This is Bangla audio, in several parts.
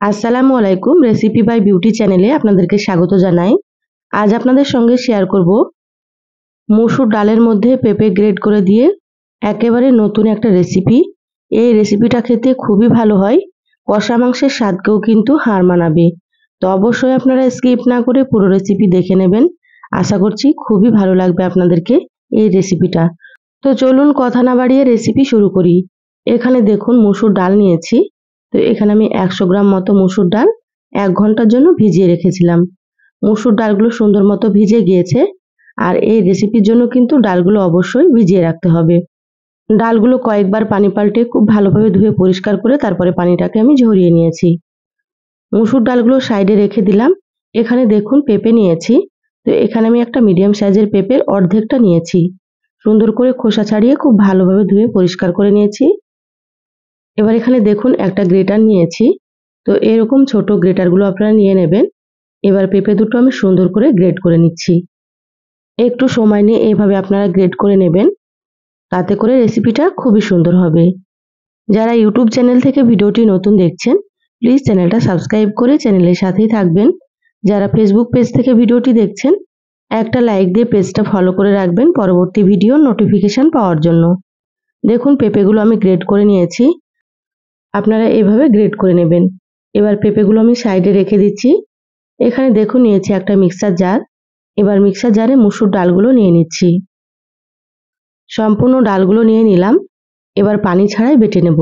আসসালামু আলাইকুম। রেসিপি বাই বিউটি চ্যানেলে আপনাদেরকে স্বাগত জানাই। আজ আপনাদের সঙ্গে শেয়ার করব মসুর ডালের মধ্যে পেঁপে গ্রেট করে দিয়ে একেবারে নতুন একটা রেসিপি। এই রেসিপিটা খেতে খুবই ভালো হয়, কষা মাংসের স্বাদকেও কিন্তু হার মানাবে। তো অবশ্যই আপনারা স্কিপ না করে পুরো রেসিপি দেখে নেবেন। আশা করছি খুবই ভালো লাগবে আপনাদেরকে এই রেসিপিটা। তো চলুন কথা না বাড়িয়ে রেসিপি শুরু করি। এখানে দেখুন মসুর ডাল নিয়েছি। তো এখানে আমি 100 গ্রাম মতো মসুর ডাল 1 ঘন্টার জন্য ভিজিয়ে রেখেছিলাম। মসুর ডালগুলো সুন্দর মতো ভিজে গিয়েছে। আর এই রেসিপির জন্য কিন্তু ডালগুলো অবশ্যই ভিজিয়ে রাখতে হবে। ডালগুলো কয়েকবার পানি পাল্টে খুব ভালোভাবে ধুয়ে পরিষ্কার করে তারপরে পানিটাকে আমি ঝরিয়ে নিয়েছি। মসুর ডালগুলো সাইডে রেখে দিলাম। এখানে দেখুন পেঁপে নিয়েছি। তো এখানে আমি একটা মিডিয়াম সাইজের পেঁপের অর্ধেকটা নিয়েছি। সুন্দর করে খোসা ছাড়িয়ে খুব ভালোভাবে ধুয়ে পরিষ্কার করে নিয়েছি। এবার এখানে দেখুন একটা গ্রেটার নিয়েছি। তো এরকম ছোট গ্রেটারগুলো আপনারা নিয়ে নেবেন। এবার পেঁপে দুটো আমি সুন্দর করে গ্রেট করে নিচ্ছি। একটু সময় নিয়ে এইভাবে আপনারা গ্রেট করে নেবেন, তাতে করে রেসিপিটা খুবই সুন্দর হবে। যারা ইউটিউব চ্যানেল থেকে ভিডিওটি নতুন দেখছেন, প্লিজ চ্যানেলটা সাবস্ক্রাইব করে চ্যানেলের সাথেই থাকবেন। যারা ফেসবুক পেজ থেকে ভিডিওটি দেখছেন, একটা লাইক দিয়ে পেজটা ফলো করে রাখবেন পরবর্তী ভিডিওর নোটিফিকেশন পাওয়ার জন্য। দেখুন পেঁপেগুলো আমি গ্রেট করে নিয়েছি। আপনারা এভাবে গ্রেট করে নেবেন। এবার পেঁপেগুলো আমি সাইডে রেখে দিচ্ছি। এখানে দেখুন নিয়েছি একটা মিক্সার জার। এবার মিক্সার জারে মসুর ডালগুলো নিয়ে নিচ্ছি। সম্পূর্ণ ডালগুলো নিয়ে নিলাম। এবার পানি ছাড়াই বেটে নেব।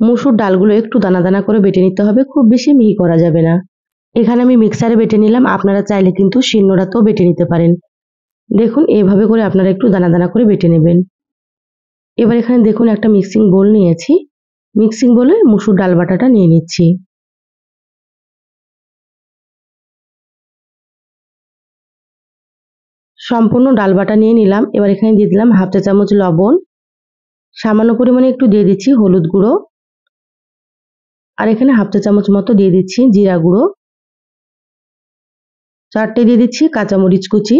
মসুর ডালগুলো একটু দানা দানা করে বেটে নিতে হবে, খুব বেশি মিহি করা যাবে না। এখানে আমি মিক্সারে বেটে নিলাম, আপনারা চাইলে কিন্তু শিলনোড়াতেও বেটে নিতে পারেন। দেখুন এইভাবে করে আপনারা একটু দানা দানা করে বেটে নেবেন। এবার এখানে দেখুন একটা মিক্সিং বোল নিয়েছি। মিক্সিং বোলে মসুর ডাল বাটাটা নিয়ে নিচ্ছি। সম্পূর্ণ ডাল বাটা নিয়ে নিলাম। এবার এখানে দিয়ে দিলাম হাফ চা চামচ লবণ, সামান্য পরিমাণে একটু দিয়ে দিচ্ছি হলুদ গুঁড়ো, আর এখানে হাফ চা চামচ মতো দিয়ে দিচ্ছি জিরা গুঁড়ো, 4টে দিয়ে দিচ্ছি কাঁচামরিচ কুচি।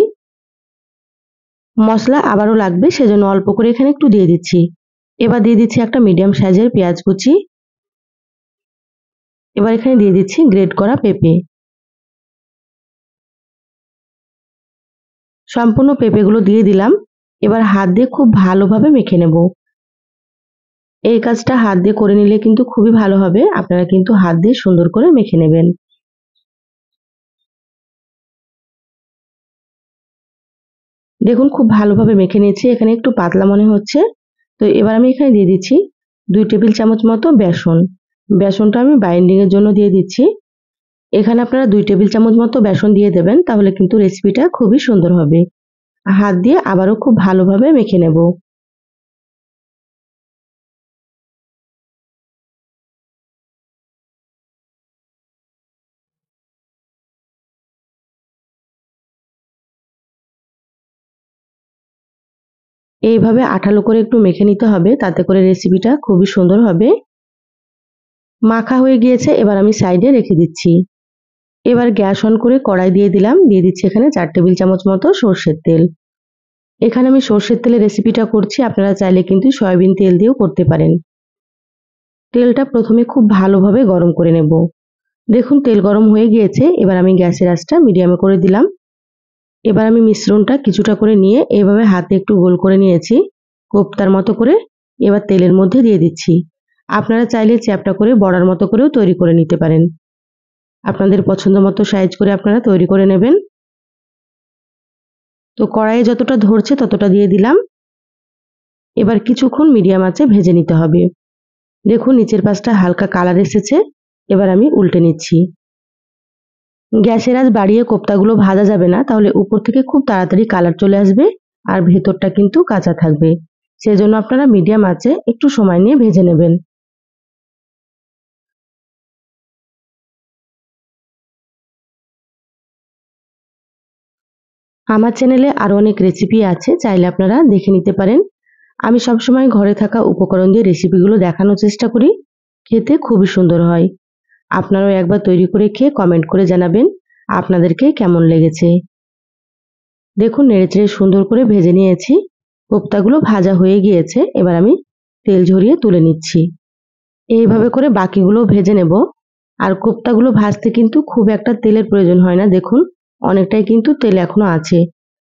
মশলা আবারও লাগবে, সেজন্য অল্প করে এখানে একটু দিয়ে দিচ্ছি। এবার দিয়ে দিচ্ছি একটা মিডিয়াম সাইজের পেঁয়াজ কুচি। এবার এখানে দিয়ে দিচ্ছি গ্রেট করা পেঁপে। সম্পূর্ণ পেঁপেগুলো দিয়ে দিলাম। এবার হাত দিয়ে খুব ভালোভাবে মেখে নেব। এই কাজটা হাত দিয়ে করে নিলে কিন্তু খুবই ভালো হবে। আপনারা কিন্তু হাত দিয়ে সুন্দর করে মেখে নেবেন। দেখুন খুব ভালোভাবে মেখে নিয়েছি। এখানে একটু পাতলা মনে হচ্ছে। তো এবার আমি এখানে দিয়ে দিচ্ছি 2 টেবিল চামচ মতো বেসন। বেসনটা আমি বাইন্ডিং এর জন্য দিয়ে দিচ্ছি। এখানে আপনারা 2 টেবিল চামচ মতো বেসন দিয়ে দেবেন, তাহলে কিন্তু রেসিপিটা খুবই সুন্দর হবে। হাত দিয়ে আবারও খুব ভালোভাবে মেখে নেব। এইভাবে আঠালো করে একটু মেখে নিতে হবে, তাতে করে রেসিপিটা খুবই সুন্দর হবে। মাখা হয়ে গিয়েছে, এবার আমি সাইডে রেখে দিচ্ছি। এবার গ্যাস অন করে কড়াই দিয়ে দিলাম। দিয়ে দিচ্ছি এখানে 4 টেবিল চামচ মতো সরষের তেল। এখানে আমি সরষের তেলে রেসিপিটা করছি, আপনারা চাইলে কিন্তু সয়াবিন তেল দিয়েও করতে পারেন। তেলটা প্রথমে খুব ভালোভাবে গরম করে নেব। দেখুন তেল গরম হয়ে গিয়েছে। এবার আমি গ্যাসের আঁচটা মিডিয়ামে করে দিলাম। এবার আমি মিশ্রণটা কিছুটা করে নিয়ে এভাবে হাতে একটু গোল করে নিয়েছি, কোপ্তার মতো করে। এবার তেলের মধ্যে দিয়ে দিচ্ছি। আপনারা চাইলে চ্যাপ্টা করে বড়ার মতো করেও তৈরি করে নিতে পারেন। আপনাদের পছন্দ মতো সাইজ করে আপনারা তৈরি করে নেবেন। তো কড়াইয়ে যতটা ধরছে ততটা দিয়ে দিলাম। এবার কিছুক্ষণ মিডিয়াম আঁচে ভেজে নিতে হবে। দেখুন নিচের পাশটা হালকা কালার এসেছে। এবার আমি উল্টে নিচ্ছি। গ্যাসের আঁচ বাড়িয়ে কোপ্তাগুলো ভাজা যাবে না, তাহলে উপর থেকে খুব তাড়াতাড়ি কালার চলে আসবে আর ভেতরটা কিন্তু কাঁচা থাকবে। সেজন্য আপনারা মিডিয়াম আঁচে একটু সময় নিয়ে ভেজে নেবেন। আমার চ্যানেলে আরো অনেক রেসিপি আছে, চাইলে আপনারা দেখে নিতে পারেন। আমি সবসময় ঘরে থাকা উপকরণ দিয়ে রেসিপিগুলো দেখানোর চেষ্টা করি। খেতে খুবই সুন্দর হয়। আপনারাও একবার তৈরি করে খেয়ে কমেন্ট করে জানাবেন আপনাদেরকে কেমন লেগেছে। দেখুন নেড়েচেড়ে সুন্দর করে ভেজে নিয়েছি। কোপ্তাগুলো ভাজা হয়ে গিয়েছে। এবার আমি তেল ঝরিয়ে তুলে নিচ্ছি। এইভাবে করে বাকিগুলো ভেজে নেব। আর কোপ্তাগুলো ভাজতে কিন্তু খুব একটা তেলের প্রয়োজন হয় না, দেখুন অনেকটাই কিন্তু তেল এখনো আছে।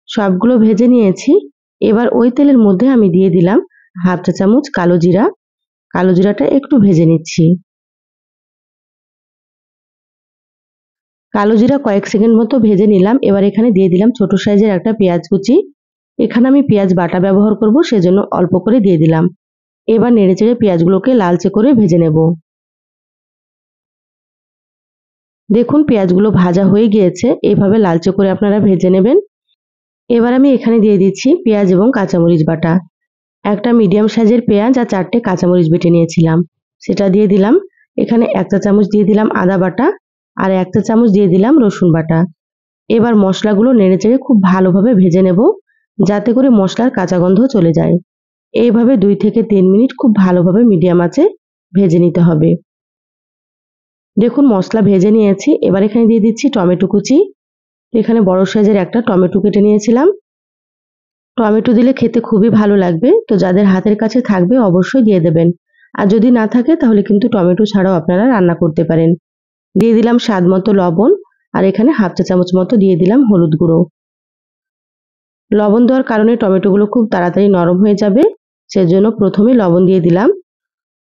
সবগুলো ভেজে নিয়েছি। এবার ওই তেলের মধ্যে আমি দিয়ে দিলাম হাফ চা চামচ কালো জিরা। কালো জিরাটা একটু ভেজে নিচ্ছি। কালো জিরা কয়েক সেকেন্ড মতো ভেজে নিলাম। এবার এখানে দিয়ে দিলাম ছোট সাইজের একটা পেঁয়াজ কুচি। এখানে আমি পেঁয়াজ বাটা ব্যবহার করব, সেজন্য অল্প করে দিয়ে দিলাম। এবার নেড়েচেড়ে পেঁয়াজগুলোকে লালচে করে ভেজে নেব। দেখুন পেঁয়াজগুলো ভাজা হয়ে গিয়েছে, এইভাবে লালচে করে আপনারা ভেজে নেবেন। এবার আমি এখানে দিয়ে দিচ্ছি পেঁয়াজ এবং কাঁচামরিচ বাটা। একটা মিডিয়াম সাইজের পেঁয়াজ আর 4টে কাঁচামরিচ বেটে নিয়েছিলাম, সেটা দিয়ে দিলাম। এখানে 1 চা চামচ দিয়ে দিলাম আদা বাটা আর 1 চা চামচ দিয়ে দিলাম রসুন বাটা। এবার মশলাগুলো নেড়েচেড়ে খুব ভালোভাবে ভেজে নেব, যাতে করে মশলার কাঁচা গন্ধ চলে যায়। এইভাবে 2 থেকে 3 মিনিট খুব ভালোভাবে মিডিয়াম আঁচে ভেজে নিতে হবে। দেখুন মশলা ভেজে নিয়েছি। এবার এখানে দিয়ে দিচ্ছি টমেটো কুচি। এখানে বড় সাইজের একটা টমেটো কেটে নিয়েছিলাম। টমেটো দিলে খেতে খুবই ভালো লাগবে, তো যাদের হাতের কাছে থাকবে অবশ্যই দিয়ে দেবেন। আর যদি না থাকে তাহলে কিন্তু টমেটো ছাড়াও আপনারা রান্না করতে পারেন। দিয়ে দিলাম স্বাদ মতো লবণ আর এখানে হাফ চা চামচ মতো দিয়ে দিলাম হলুদ গুঁড়ো। লবণ দেওয়ার কারণে টমেটোগুলো খুব তাড়াতাড়ি নরম হয়ে যাবে, সেজন্য প্রথমে লবণ দিয়ে দিলাম।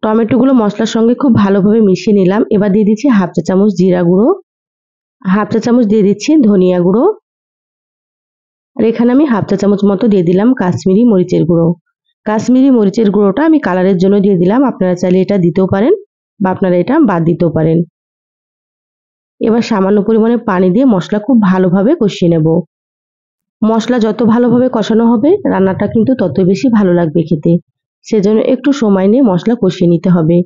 টমেটোগুলো মশলার সঙ্গে খুব ভালোভাবে মিশিয়ে নিলাম। এবার দিয়ে দিচ্ছি হাফ চা চামচ জিরা গুঁড়ো, হাফ চা চামচ দিয়ে দিচ্ছি ধনিয়া গুঁড়ো, আর এখানে আমি হাফ চা চামচ মতো দিয়ে দিলাম কাশ্মীরি মরিচের গুঁড়ো। কাশ্মীরি মরিচের গুঁড়োটা আমি কালারের জন্য দিয়ে দিলাম, আপনারা চাইলে এটা দিতেও পারেন বা আপনারা এটা বাদ দিতেও পারেন। এবার সামান্য পরিমাণে পানি দিয়ে মশলা খুব ভালোভাবে কষিয়ে নেব। মশলা যত ভালোভাবে কষানো হবে রান্নাটা কিন্তু তত বেশি ভালো লাগবে খেতে, সেজন্য একটু সময় নিয়ে মশলা কষিয়ে নিতে হবে।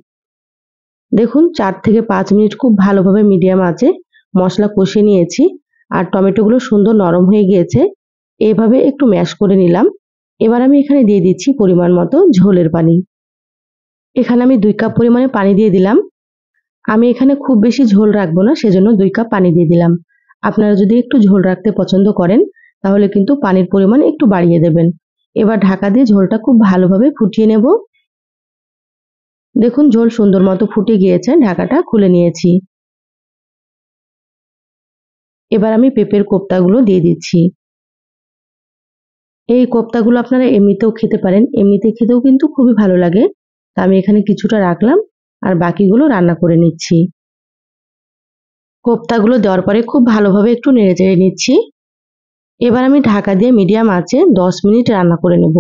দেখুন 4 থেকে 5 মিনিট খুব ভালোভাবে মিডিয়াম আঁচে মশলা কষিয়ে নিয়েছি আর টমেটোগুলো সুন্দর নরম হয়ে গিয়েছে। এইভাবে একটু ম্যাশ করে নিলাম। এবার আমি এখানে দিয়ে দিচ্ছি পরিমাণ মতো ঝোলের পানি। এখানে আমি 2 কাপ পরিমাণে পানি দিয়ে দিলাম। আমি এখানে খুব বেশি ঝোল রাখবো না, সেজন্য 2 কাপ পানি দিয়ে দিলাম। আপনারা যদি একটু ঝোল রাখতে পছন্দ করেন তাহলে কিন্তু পানির পরিমাণ একটু বাড়িয়ে দেবেন। এবার ঢাকা দিয়ে ঝোলটা খুব ভালোভাবে ফুটিয়ে নেব। দেখুন ঝোল সুন্দর মতো ফুটে গিয়েছে, ঢাকাটা খুলে নিয়েছি। এবার আমি পেঁপের কোপ্তাগুলো দিয়ে দিচ্ছি। এই কোপ্তাগুলো আপনারা এমনিতেও খেতে পারেন, এমনিতে খেতেও কিন্তু খুবই ভালো লাগে। তা আমি এখানে কিছুটা রাখলাম আর বাকিগুলো রান্না করে নিচ্ছি। কোপ্তাগুলো দেওয়ার পরে খুব ভালোভাবে একটু নেড়েচেড়ে নিচ্ছি। এবার আমি ঢাকা দিয়ে মিডিয়াম আঁচে 10 মিনিট রান্না করে নেব।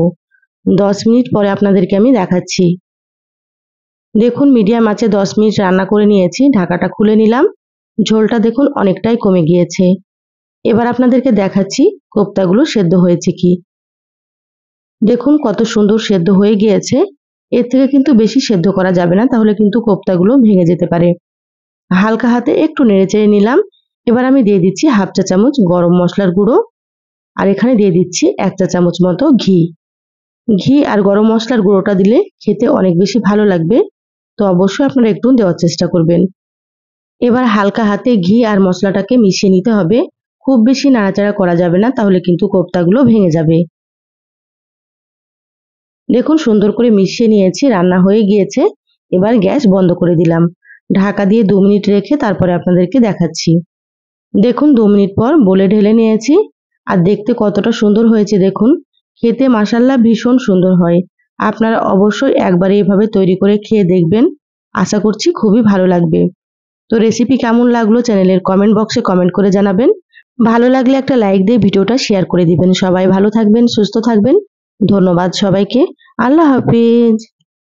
10 মিনিট পরে আপনাদেরকে আমি দেখাচ্ছি। দেখুন মিডিয়াম আঁচে 10 মিনিট রান্না করে নিয়েছি, ঢাকাটা খুলে নিলাম। ঝোলটা দেখুন অনেকটাই কমে গিয়েছে। এবার আপনাদেরকে দেখাচ্ছি কোপ্তাগুলো সেদ্ধ হয়েছে কি। দেখুন কত সুন্দর সেদ্ধ হয়ে গিয়েছে। এর থেকে কিন্তু বেশি সেদ্ধ করা যাবে না, তাহলে কিন্তু কোপ্তাগুলো ভেঙে যেতে পারে। হালকা হাতে একটু নেড়েচেড়ে নিলাম। এবার আমি দিয়ে দিচ্ছি হাফ চা চামচ গরম মশলার গুঁড়ো আর এখানে দিয়ে দিচ্ছি 1 চা চামচ মতো ঘি। ঘি আর গরম মশলার গুঁড়োটা দিলে খেতে অনেক বেশি ভালো লাগবে, তো অবশ্যই আপনারা একটু দেওয়ার চেষ্টা করবেন। এবার হালকা হাতে ঘি আর মশলাটাকে মিশিয়ে নিতে হবে। খুব বেশি নাড়াচাড়া করা যাবে না, তাহলে কিন্তু কোপ্তাগুলো ভেঙে যাবে। দেখুন সুন্দর করে মিশিয়ে নিয়েছি, রান্না হয়ে গিয়েছে। এবার গ্যাস বন্ধ করে দিলাম। ঢাকা দিয়ে 2 মিনিট রেখে তারপরে আপনাদেরকে দেখাচ্ছি। দেখুন 2 মিনিট পর বলে ঢেলে নিয়েছি আর দেখতে কতটা সুন্দর হয়েছে দেখুন। খেতে মাশাআল্লাহ ভীষণ সুন্দর হয়। আপনারা অবশ্যই একবার এইভাবে তৈরি করে খেয়ে দেখবেন। আশা করছি খুবই ভালো লাগবে। তো রেসিপি কেমন লাগলো চ্যানেলের কমেন্ট বক্সে কমেন্ট করে জানাবেন। ভালো লাগলে একটা লাইক দিয়ে ভিডিওটা শেয়ার করে দিবেন। সবাই ভালো থাকবেন, সুস্থ থাকবেন। ধন্যবাদ সবাইকে। আল্লাহ হাফেজ।